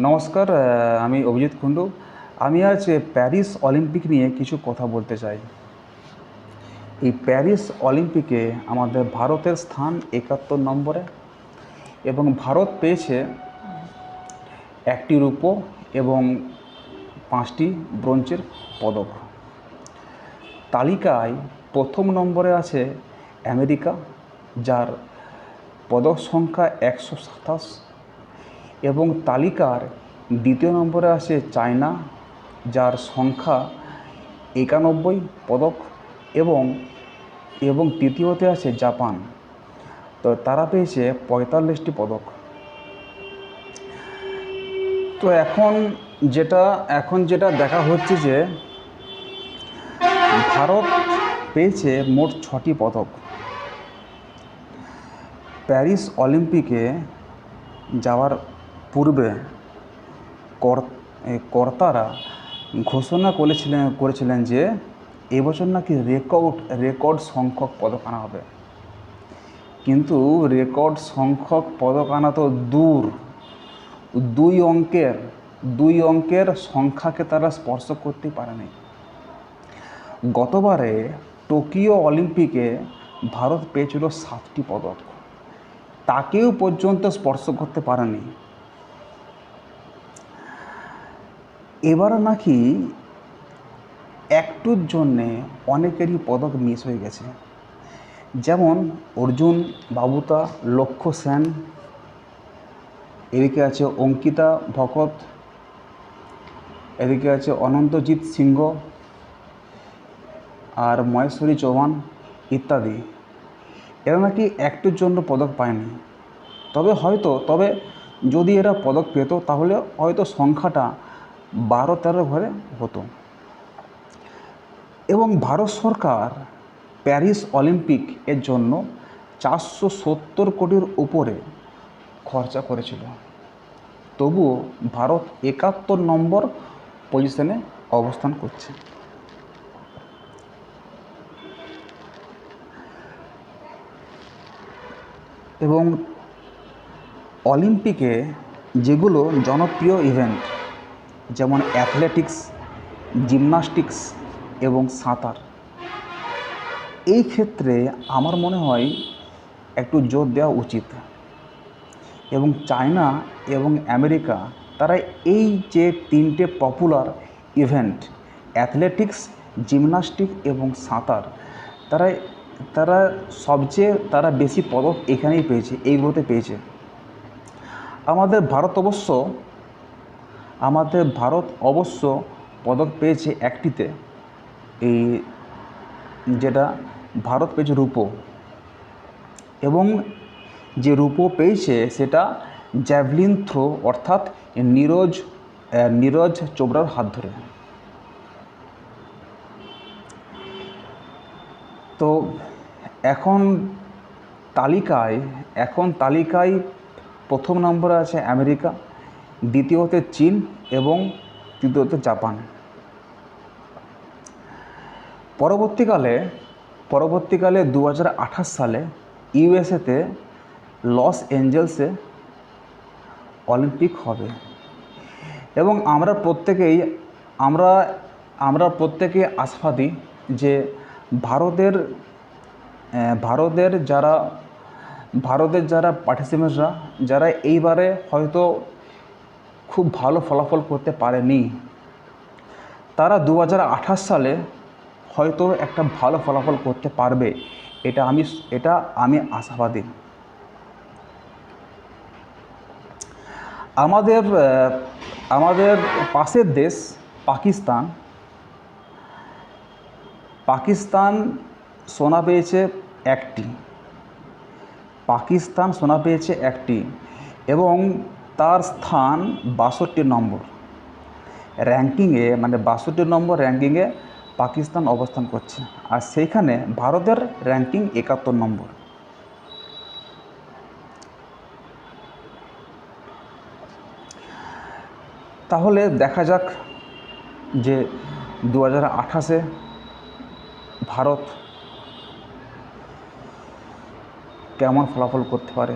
নমস্কার, আমি অভিজিৎ কুণ্ডু। আমি আজ প্যারিস অলিম্পিক নিয়ে কিছু কথা বলতে চাই। এই প্যারিস অলিম্পিকে আমাদের ভারতের স্থান ৭১ নম্বরে এবং ভারত পেয়েছে ১টি রূপো এবং ৫টি ব্রোঞ্জের পদক। তালিকায় প্রথম নম্বরে আছে আমেরিকা, যার পদক সংখ্যা ১২৭, এবং তালিকার দ্বিতীয় নম্বরে আছে চায়না, যার সংখ্যা ৯১ পদক, এবং তৃতীয়তে আছে জাপান, তো তারা পেয়েছে ৪৫টি পদক। তো এখন যেটা দেখা হচ্ছে যে ভারত পেয়েছে মোট ৬টি পদক। প্যারিস অলিম্পিকে যাওয়ার পূর্বে কর্তারা ঘোষণা করেছিলেন যে এবছর নাকি রেকর্ড সংখ্যক পদক আনা হবে, কিন্তু রেকর্ড সংখ্যক পদক আনা তো দূর, দুই অঙ্কের সংখ্যাকে তারা স্পর্শ করতেই পারেনি। গতবারে টোকিও অলিম্পিকে ভারত পেয়েছিল 7টি পদক, তাকেও পর্যন্ত স্পর্শ করতে পারেনি। এবার নাকি একটুর জন্যে অনেকেরই পদক মিস হয়ে গেছে, যেমন অর্জুন বাবুতা, লক্ষ্য সেন, এদিকে আছে অঙ্কিতা ভকত, এদিকে আছে অনন্তজিৎ সিংহ আর মহেশ্বরী চৌহান ইত্যাদি। এরা নাকি একটুর জন্য পদক পায়নি। তবে যদি এরা পদক পেত তাহলে হয়তো সংখ্যাটা ১২-১৩ ঘরে হতো। এবং ভারত সরকার প্যারিস অলিম্পিক এর জন্য ৪৭০ কোটির উপরে খরচা করেছিল, তবুও ভারত ৭১ নম্বর পজিশনে অবস্থান করছে। এবং অলিম্পিকে যেগুলো জনপ্রিয় ইভেন্ট, যেমন অ্যাথলেটিক্স, জিমন্যাস্টিক্স এবং সাঁতার, এই ক্ষেত্রে আমার মনে হয় একটু জোর দেওয়া উচিত। এবং চায়না এবং আমেরিকা, তারা এই যে 3টে পপুলার ইভেন্ট অ্যাথলেটিক্স, জিমন্যাস্টিক এবং সাঁতার, তারা বেশি পদক এইগুলোতে পেয়েছে। আমাদের ভারত অবশ্য পদক পেয়েছে একটিতে, যেটা ভারত পেয়েছে রূপো, এবং যে রূপো পেয়েছে সেটা জ্যাভলিন থ্রো, অর্থাৎ নীরজ চোপড়ার হাত ধরে। তো এখন তালিকায় প্রথম নম্বরে আছে আমেরিকা, দ্বিতীয়তে চীন এবং তৃতীয়তে জাপান। পরবর্তীকালে 2028 সালে ইউএসএতে লস এঞ্জেলসে অলিম্পিক হবে, এবং আমরা প্রত্যেকেই আশাবাদী যে ভারতের যারা পার্টিসিপেন্টরা, যারা এইবারে হয়তো খুব ভালো ফলাফল করতে পারেনি, তারা 2028 সালে হয়তো একটা ভালো ফলাফল করতে পারবে, এটা আমি আশাবাদী। আমাদের পাশের দেশ পাকিস্তান সোনা পেয়েছে একটি, এবং তার স্থান ৬২ নম্বর র্যাঙ্কিংয়ে, মানে ৬২ নম্বর র্যাঙ্কিংয়ে পাকিস্তান অবস্থান করছে, আর সেইখানে ভারতের র্যাঙ্কিং ৭১ নম্বর। তাহলে দেখা যাক যে 2028-এ ভারত কেমন ফলাফল করতে পারে।